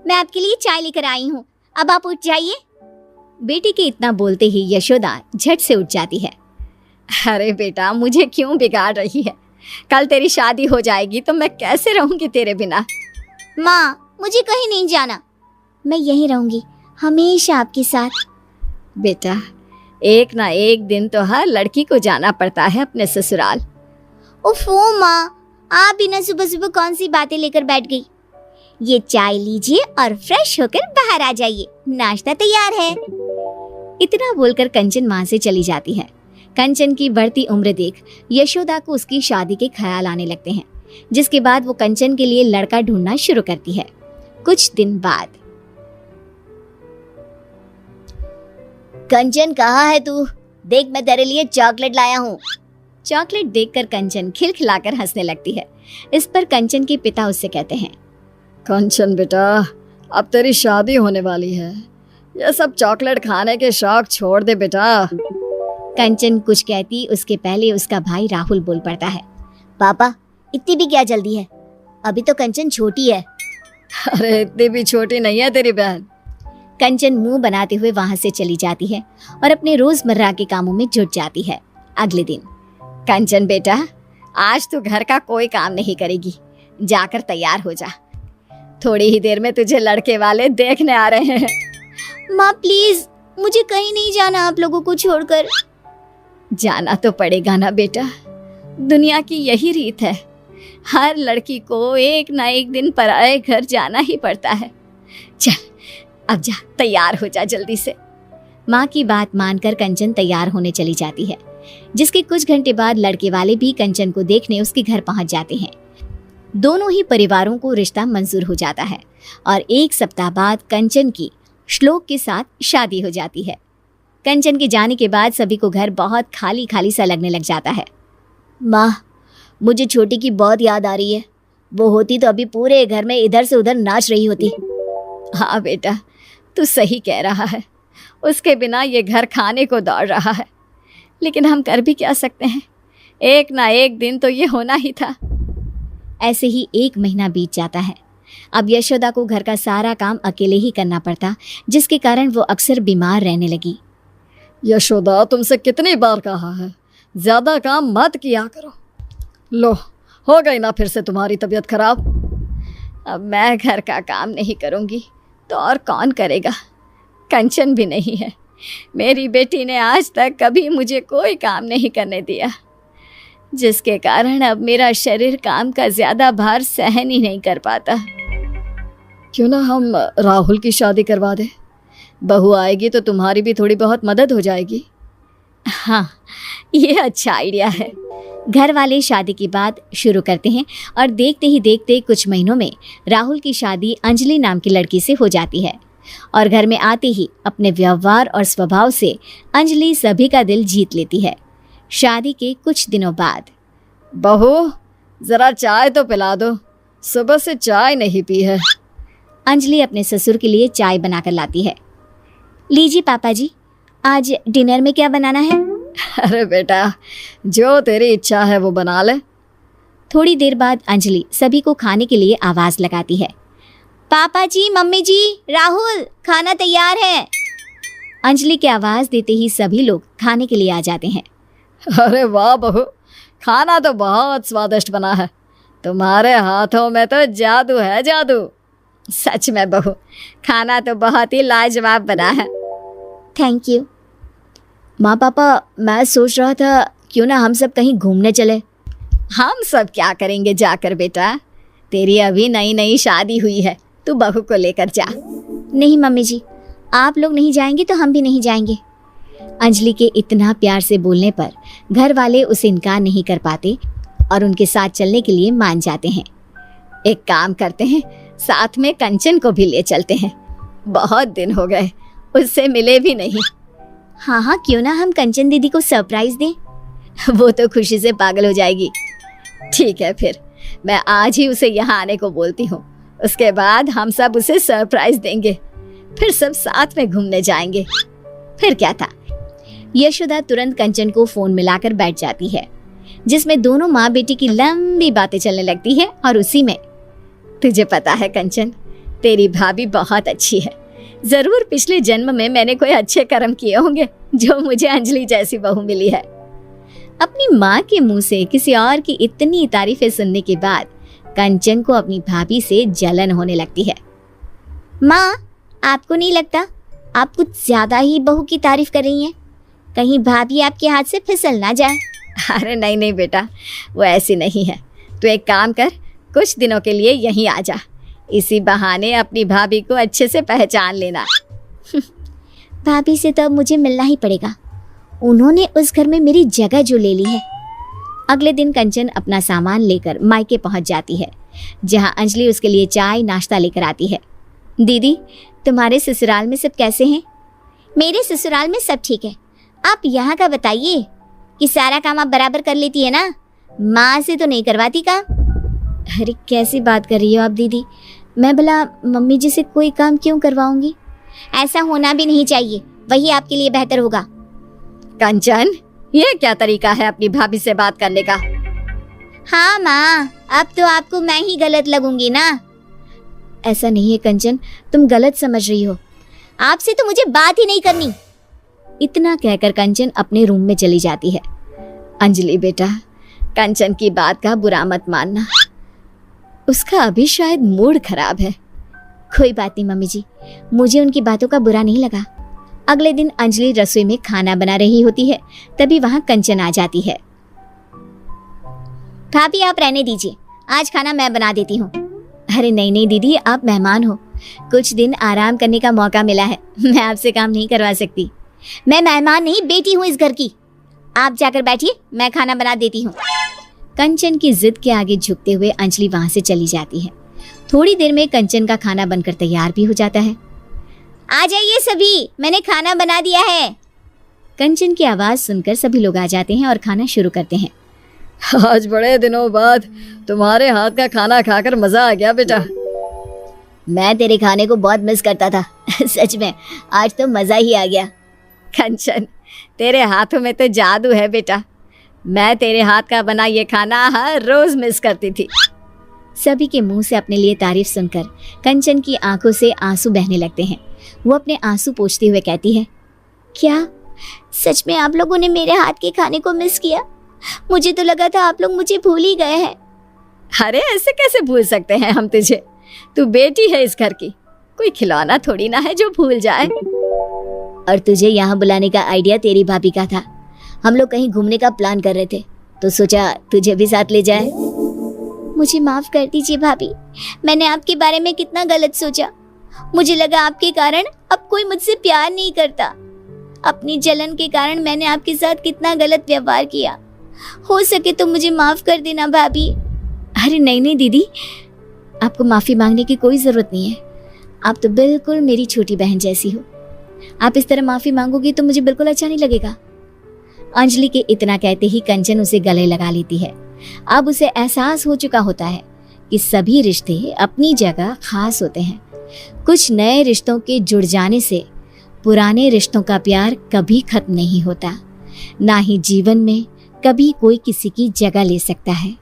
मैं आपके लिए चाय लेकर आई हूँ, अब आप उठ जाइए। बेटी के इतना बोलते ही यशोदा झट से उठ जाती है। अरे बेटा, मुझे क्यों बिगाड़ रही है? कल तेरी शादी हो जाएगी तो मैं कैसे रहूंगी तेरे बिना? माँ, मुझे कहीं नहीं जाना, मैं यहीं रहूंगी, हमेशा आपके साथ। बेटा, एक ना एक दिन तो हर लड़की को जाना पड़ता है अपने ससुराल। ओफो माँ, आप बिना सुबह सुबह कौन सी बातें लेकर बैठ गई। ये चाय लीजिए और फ्रेश होकर बाहर आ जाइए, नाश्ता तैयार है। इतना बोलकर कंचन वहां से चली जाती है। कंचन की बढ़ती उम्र देख यशोदा को उसकी शादी के ख्याल आने लगते हैं, जिसके बाद वो कंचन के लिए लड़का ढूंढना शुरू करती है। कुछ दिन बाद, कंचन कहाँ है तू? देख, मैं तेरे लिए चॉकलेट लाया हूँ। चॉकलेट देखकर कंचन खिलखिलाकर हंसने लगती है। इस पर कंचन के पिता उससे कहते हैं, कंचन बेटा, अब तेरी शादी होने वाली है, ये सब चॉकलेट खाने के शौक छोड़ दे बेटा। कंचन कुछ कहती उसके पहले उसका भाई राहुल बोल पड़ता है, पापा इतनी भी क्या जल्दी है, अभी तो कंचन छोटी है। अरे इतनी भी छोटी नहीं है तेरी बहन। कंचन मुंह बनाते हुए वहां से चली जाती है और अपने रोजमर्रा के कामों में जुट जाती है। अगले दिन, कंचन बेटा, आज तू घर का कोई काम नहीं करेगी, जाकर तैयार हो जा, थोड़ी ही देर में तुझे लड़के वाले देखने आ रहे हैं। माँ प्लीज, मुझे कहीं नहीं जाना आप लोगों को छोड़कर। जाना तो पड़ेगा ना बेटा, दुनिया की यही रीत है, हर लड़की को एक ना एक दिन पराए घर जाना ही पड़ता है। चल अब जा, तैयार हो जा जल्दी से। माँ की बात मानकर कंचन तैयार होने चली जाती है, जिसके कुछ घंटे बाद लड़के वाले भी कंचन को देखने उसके घर पहुंच जाते हैं। दोनों ही परिवारों को रिश्ता मंजूर हो जाता है और एक सप्ताह बाद कंचन की श्लोक के साथ शादी हो जाती है। कंचन के जाने के बाद सभी को घर बहुत खाली खाली सा लगने लग जाता है। माँ, मुझे छोटी की बहुत याद आ रही है, वो होती तो अभी पूरे घर में इधर से उधर नाच रही होती। हाँ बेटा, तू सही कह रहा है, उसके बिना ये घर खाने को दौड़ रहा है, लेकिन हम कर भी क्या सकते हैं, एक ना एक दिन तो ये होना ही था। ऐसे ही 1 महीना बीत जाता है। अब यशोदा को घर का सारा काम अकेले ही करना पड़ता, जिसके कारण वो अक्सर बीमार रहने लगी। यशोदा, तुमसे कितनी बार कहा है, ज्यादा काम मत किया करो। लो, हो गई ना फिर से तुम्हारी तबीयत खराब। अब मैं घर का काम नहीं करूँगी तो और कौन करेगा? कंचन भी नहीं है, मेरी बेटी ने आज तक कभी मुझे कोई काम नहीं करने दिया, जिसके कारण अब मेरा शरीर काम का ज़्यादा भार सहन ही नहीं कर पाता। क्यों ना हम राहुल की शादी करवा दें, बहू आएगी तो तुम्हारी भी थोड़ी बहुत मदद हो जाएगी। हाँ, ये अच्छा आइडिया है। घर वाले शादी की बात शुरू करते हैं और देखते ही देखते कुछ महीनों में राहुल की शादी अंजलि नाम की लड़की से हो जाती है और घर में आते ही अपने व्यवहार और स्वभाव से अंजलि सभी का दिल जीत लेती है। शादी के कुछ दिनों बाद, बहू ज़रा चाय तो पिला दो, सुबह से चाय नहीं पी है। अंजलि अपने ससुर के लिए चाय बनाकर लाती है। लीजिए पापा जी, आज डिनर में क्या बनाना है? अरे बेटा, जो तेरी इच्छा है वो बना ले। थोड़ी देर बाद अंजलि सभी को खाने के लिए आवाज़ लगाती है। पापा जी, मम्मी जी, राहुल, खाना तैयार है। अंजलि की आवाज़ देते ही सभी लोग खाने के लिए आ जाते हैं। अरे वाह बहू, खाना तो बहुत स्वादिष्ट बना है, तुम्हारे हाथों में तो जादू है, जादू। सच में बहू, खाना तो बहुत ही लाजवाब बना है। Thank you. माँ पापा, मैं सोच रहा था क्यों ना हम सब कहीं घूमने चले। हम सब क्या करेंगे जाकर बेटा, तेरी अभी नई नई शादी हुई है, तू बहू को लेकर जा। नहीं मम्मी जी, आप लोग नहीं जाएंगे तो हम भी नहीं जाएंगे। अंजलि के इतना प्यार से बोलने पर घर वाले उसे इनकार नहीं कर पाते और उनके साथ चलने के लिए मान जाते हैं। एक काम करते हैं, साथ में कंचन को भी ले चलते हैं, बहुत दिन हो गए उससे मिले भी नहीं। हाँ हाँ, क्यों ना हम कंचन दीदी को सरप्राइज दें, वो तो खुशी से पागल हो जाएगी। ठीक है, फिर मैं आज ही उसे यहाँ आने को बोलती हूँ, उसके बाद हम सब उसे सरप्राइज देंगे, फिर सब साथ में घूमने जाएंगे। फिर क्या था। यशोदा तुरंत कंचन को फोन मिलाकर बैठ जाती है, जिसमें दोनों माँ बेटी की लंबी बातें चलने लगती है और उसी में, तुझे पता है कंचन, तेरी भाभी बहुत अच्छी है। जरूर पिछले जन्म में मैंने कोई अच्छे कर्म किए होंगे जो मुझे अंजलि जैसी बहू मिली है। अपनी माँ के मुंह से किसी और की इतनी तारीफें सुनने के बाद कंचन को अपनी भाभी से जलन होने लगती है। माँ, आपको नहीं लगता आप कुछ ज्यादा ही बहू की तारीफ कर रही हैं? कहीं भाभी आपके हाथ से फिसल ना जाए। अरे नहीं नहीं बेटा, वो ऐसी नहीं है। तू एक काम कर, कुछ दिनों के लिए यहीं आ जा। इसी बहाने अपनी भाभी को अच्छे से पहचान लेना। भाभी से तो अब मुझे मिलना ही पड़ेगा। उन्होंने उस घर में मेरी जगह जो ले ली है। अगले दिन कंचन अपना सामान लेकर मायके पहुंच जाती है, जहां अंजलि उसके लिए चाय नाश्ता लेकर आती है। दीदी, तुम्हारे ससुराल में सब कैसे हैं? मेरे ससुराल में सब ठीक है। आप यहाँ का बताइए कि सारा काम आप बराबर कर लेती है ना? माँ से तो नहीं करवाती काम। अरे कैसी बात कर रही हो आप दीदी? मैं भला मम्मी जी से कोई काम क्यों करवाऊंगी? ऐसा होना भी नहीं चाहिए, वही आपके लिए बेहतर होगा। कंचन, ये क्या तरीका है अपनी भाभी से बात करने का? हाँ माँ, अब तो आपको मैं ही गलत लगूंगी ना। ऐसा नहीं है कंचन, तुम गलत समझ रही हो। आपसे तो मुझे बात ही नहीं करनी। इतना कहकर कंचन अपने रूम में चली जाती है। अंजलि बेटा, कंचन की बात का बुरा मत मानना। उसका अभी शायद मूड खराब है। कोई बात नहीं मम्मी जी, मुझे उनकी बातों का बुरा नहीं लगा। अगले दिन अंजलि रसोई में खाना बना रही होती है, तभी वहां कंचन आ जाती है। भाभी आप रहने दीजिए, आज खाना मैं बना देती हूँ। अरे नहीं नहीं दीदी, आप मेहमान हो, कुछ दिन आराम करने का मौका मिला है, मैं आपसे काम नहीं करवा सकती। मैं मेहमान नहीं, बेटी हूँ इस घर की। आप जाकर बैठिए, मैं खाना बना देती हूँ। कंचन की जिद के आगे झुकते हुए अंजलि वहां से चली जाती है। थोड़ी देर में कंचन का खाना बनकर तैयार भी हो जाता है। आ जाइए सभी, मैंने खाना बना दिया है। कंचन की आवाज सुनकर सभी लोग आ जाते हैं और खाना शुरू करते हैं। आज बड़े दिनों बाद तुम्हारे हाथ का खाना खाकर मजा आ गया बेटा। मैं तेरे खाने को बहुत मिस करता था। सच में आज तो मजा ही आ गया। कंचन, तेरे हाथों में तो जादू है बेटा। मैं तेरे हाथ का बना ये खाना हर रोज मिस करती थी। सभी के मुंह से अपने लिए तारीफ सुनकर कंचन की आंखों से आंसू बहने लगते हैं। वो अपने आंसू पोंछते हुए कहती है, क्या सच में आप लोगों ने मेरे हाथ के खाने को मिस किया? मुझे तो लगा था आप लोग मुझे भूल ही गए हैं। अरे ऐसे कैसे भूल सकते हैं हम तुझे? तू बेटी है इस घर की, कोई खिलौना थोड़ी ना है जो भूल जाए। और तुझे यहाँ बुलाने का आइडिया तेरी भाभी का था। हम लोग कहीं घूमने का प्लान कर रहे थे, तो सोचा तुझे भी साथ ले जाए। मुझे माफ कर दीजिए भाभी, मैंने आपके बारे में कितना गलत सोचा। मुझे लगा आपके कारण अब कोई मुझसे प्यार नहीं करता। अपनी जलन के कारण मैंने आपके साथ कितना गलत व्यवहार किया। हो सके तो मुझे माफ कर देना भाभी। अरे नहीं नहीं दीदी, आपको माफी मांगने की कोई जरूरत नहीं है। आप तो बिल्कुल मेरी छोटी बहन जैसी हो। आप इस तरह माफी मांगोगी तो मुझे बिल्कुल अच्छा नहीं लगेगा। अंजलि के इतना कहते ही कंचन उसे गले लगा लेती है। अब उसे एहसास हो चुका होता है कि सभी रिश्ते अपनी जगह खास होते हैं। कुछ नए रिश्तों के जुड़ जाने से पुराने रिश्तों का प्यार कभी खत्म नहीं होता, ना ही जीवन में कभी कोई किसी की जगह ले सकता है।